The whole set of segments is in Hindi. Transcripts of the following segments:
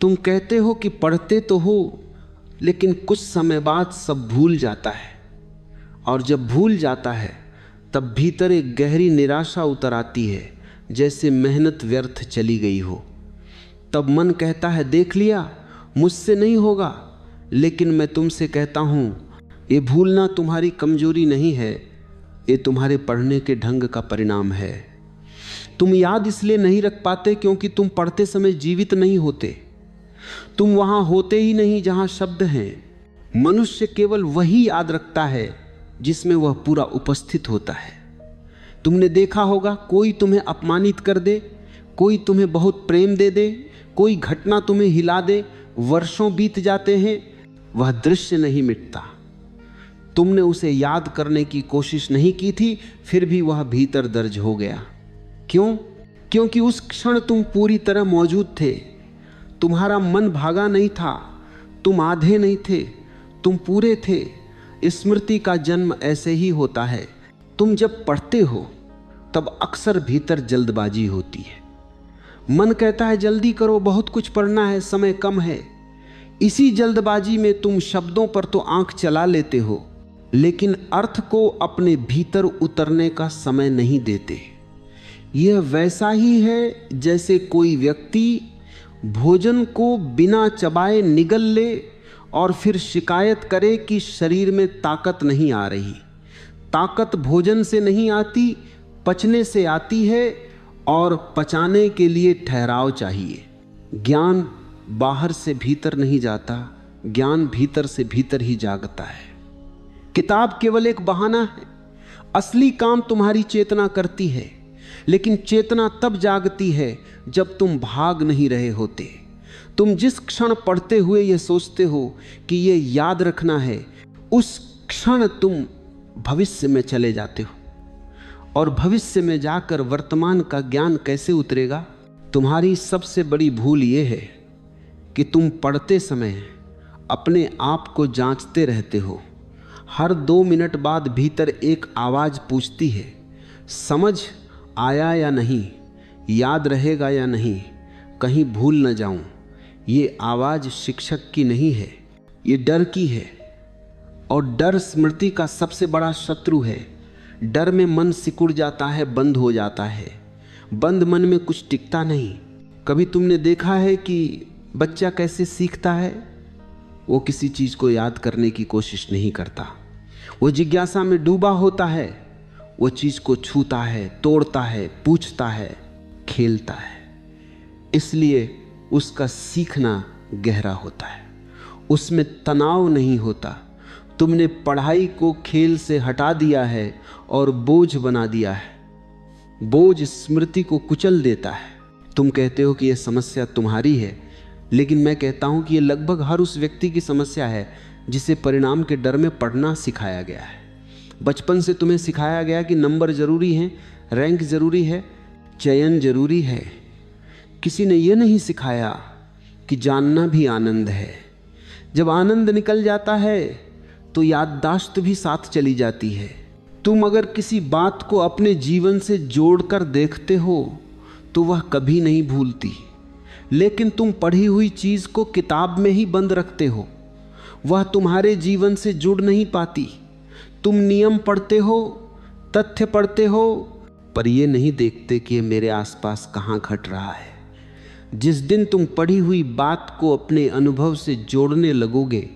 तुम कहते हो कि पढ़ते तो हो, लेकिन कुछ समय बाद सब भूल जाता है, और जब भूल जाता है तब भीतर एक गहरी निराशा उतर आती है, जैसे मेहनत व्यर्थ चली गई हो। तब मन कहता है देख लिया, मुझसे नहीं होगा। लेकिन मैं तुमसे कहता हूँ, ये भूलना तुम्हारी कमजोरी नहीं है, ये तुम्हारे पढ़ने के ढंग का परिणाम है। तुम याद इसलिए नहीं रख पाते क्योंकि तुम पढ़ते समय जीवित नहीं होते। तुम वहां होते ही नहीं जहां शब्द हैं। मनुष्य केवल वही याद रखता है जिसमें वह पूरा उपस्थित होता है। तुमने देखा होगा, कोई तुम्हें अपमानित कर दे, कोई तुम्हें बहुत प्रेम दे दे, कोई घटना तुम्हें हिला दे, वर्षों बीत जाते हैं, वह दृश्य नहीं मिटता। तुमने उसे याद करने की कोशिश नहीं की थी, फिर भी वह भीतर दर्ज हो गया। क्यों? क्योंकि उस क्षण तुम पूरी तरह मौजूद थे। तुम्हारा मन भागा नहीं था, तुम आधे नहीं थे, तुम पूरे थे। स्मृति का जन्म ऐसे ही होता है। तुम जब पढ़ते हो तब अक्सर भीतर जल्दबाजी होती है। मन कहता है जल्दी करो, बहुत कुछ पढ़ना है, समय कम है। इसी जल्दबाजी में तुम शब्दों पर तो आंख चला लेते हो, लेकिन अर्थ को अपने भीतर उतरने का समय नहीं देते। यह वैसा ही है जैसे कोई व्यक्ति भोजन को बिना चबाए निगल ले और फिर शिकायत करे कि शरीर में ताकत नहीं आ रही। ताकत भोजन से नहीं आती, पचने से आती है, और पचाने के लिए ठहराव चाहिए। ज्ञान बाहर से भीतर नहीं जाता, ज्ञान भीतर से भीतर ही जागता है। किताब केवल एक बहाना है। असली काम तुम्हारी चेतना करती है, लेकिन चेतना तब जागती है जब तुम भाग नहीं रहे होते। तुम जिस क्षण पढ़ते हुए यह सोचते हो कि यह याद रखना है, उस क्षण तुम भविष्य में चले जाते हो, और भविष्य में जाकर वर्तमान का ज्ञान कैसे उतरेगा? तुम्हारी सबसे बड़ी भूल यह है कि तुम पढ़ते समय अपने आप को जांचते रहते हो। हर 2 मिनट बाद भीतर एक आवाज़ पूछती है, समझ आया या नहीं, याद रहेगा या नहीं, कहीं भूल न जाऊं। ये आवाज़ शिक्षक की नहीं है, ये डर की है। और डर स्मृति का सबसे बड़ा शत्रु है। डर में मन सिकुड़ जाता है, बंद हो जाता है। बंद मन में कुछ टिकता नहीं। कभी तुमने देखा है कि बच्चा कैसे सीखता है? वो किसी चीज़ को याद करने की कोशिश नहीं करता। वो जिज्ञासा में डूबा होता है। वो चीज़ को छूता है, तोड़ता है, पूछता है, खेलता है। इसलिए उसका सीखना गहरा होता है, उसमें तनाव नहीं होता। तुमने पढ़ाई को खेल से हटा दिया है और बोझ बना दिया है। बोझ स्मृति को कुचल देता है। तुम कहते हो कि यह समस्या तुम्हारी है, लेकिन मैं कहता हूं कि यह लगभग हर उस व्यक्ति की समस्या है जिसे परिणाम के डर में पढ़ना सिखाया गया है। बचपन से तुम्हें सिखाया गया कि नंबर जरूरी हैं, रैंक जरूरी है, चयन जरूरी है। किसी ने यह नहीं सिखाया कि जानना भी आनंद है। जब आनंद निकल जाता है तो याददाश्त भी साथ चली जाती है। तुम अगर किसी बात को अपने जीवन से जोड़कर देखते हो तो वह कभी नहीं भूलती, लेकिन तुम पढ़ी हुई चीज़ को किताब में ही बंद रखते हो, वह तुम्हारे जीवन से जुड़ नहीं पाती। तुम नियम पढ़ते हो, तथ्य पढ़ते हो, पर यह नहीं देखते कि ये मेरे आसपास कहाँ घट रहा है। जिस दिन तुम पढ़ी हुई बात को अपने अनुभव से जोड़ने लगोगे,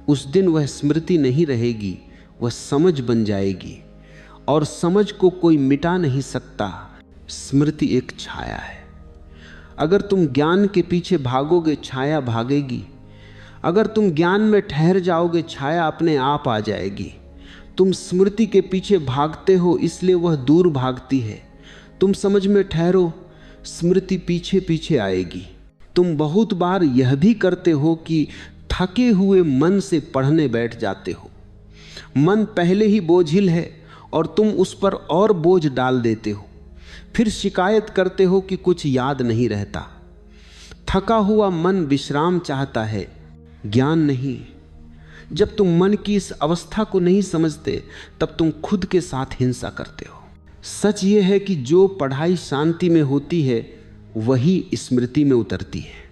उस दिन वह स्मृति नहीं रहेगी, वह समझ बन जाएगी। और समझ को कोई मिटा नहीं सकता। स्मृति एक छाया है। अगर तुम ज्ञान के पीछे भागोगे, छाया भागेगी। अगर तुम ज्ञान में ठहर जाओगे, छाया अपने आप आ जाएगी। तुम स्मृति के पीछे भागते हो, इसलिए वह दूर भागती है। तुम समझ में ठहरो, स्मृति पीछे पीछे आएगी। तुम बहुत बार यह भी करते हो कि थके हुए मन से पढ़ने बैठ जाते हो। मन पहले ही बोझिल है और तुम उस पर और बोझ डाल देते हो। फिर शिकायत करते हो कि कुछ याद नहीं रहता। थका हुआ मन विश्राम चाहता है, ज्ञान नहीं। जब तुम मन की इस अवस्था को नहीं समझते, तब तुम खुद के साथ हिंसा करते हो। सच यह है कि जो पढ़ाई शांति में होती है वही स्मृति में उतरती है।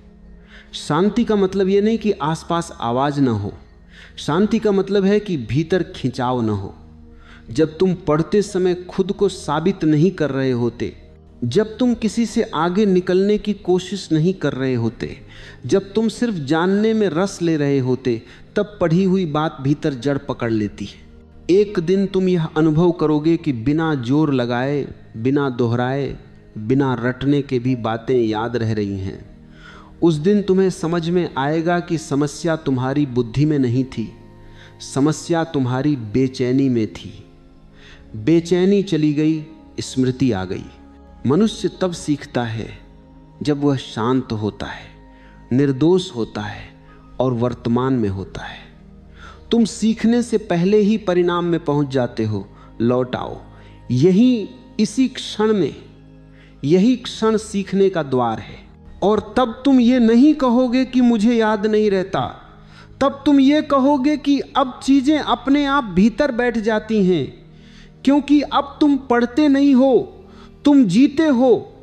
शांति का मतलब ये नहीं कि आसपास आवाज ना हो, शांति का मतलब है कि भीतर खिंचाव ना हो। जब तुम पढ़ते समय खुद को साबित नहीं कर रहे होते, जब तुम किसी से आगे निकलने की कोशिश नहीं कर रहे होते, जब तुम सिर्फ जानने में रस ले रहे होते, तब पढ़ी हुई बात भीतर जड़ पकड़ लेती है। एक दिन तुम यह अनुभव करोगे कि बिना जोर लगाए, बिना दोहराए, बिना रटने के भी बातें याद रह रही हैं। उस दिन तुम्हें समझ में आएगा कि समस्या तुम्हारी बुद्धि में नहीं थी, समस्या तुम्हारी बेचैनी में थी। बेचैनी चली गई, स्मृति आ गई। मनुष्य तब सीखता है जब वह शांत होता है, निर्दोष होता है और वर्तमान में होता है। तुम सीखने से पहले ही परिणाम में पहुंच जाते हो। लौट आओ, इसी क्षण में, यही क्षण सीखने का द्वार है। और तब तुम ये नहीं कहोगे कि मुझे याद नहीं रहता, तब तुम ये कहोगे कि अब चीजें अपने आप भीतर बैठ जाती हैं, क्योंकि अब तुम पढ़ते नहीं हो, तुम जीते हो।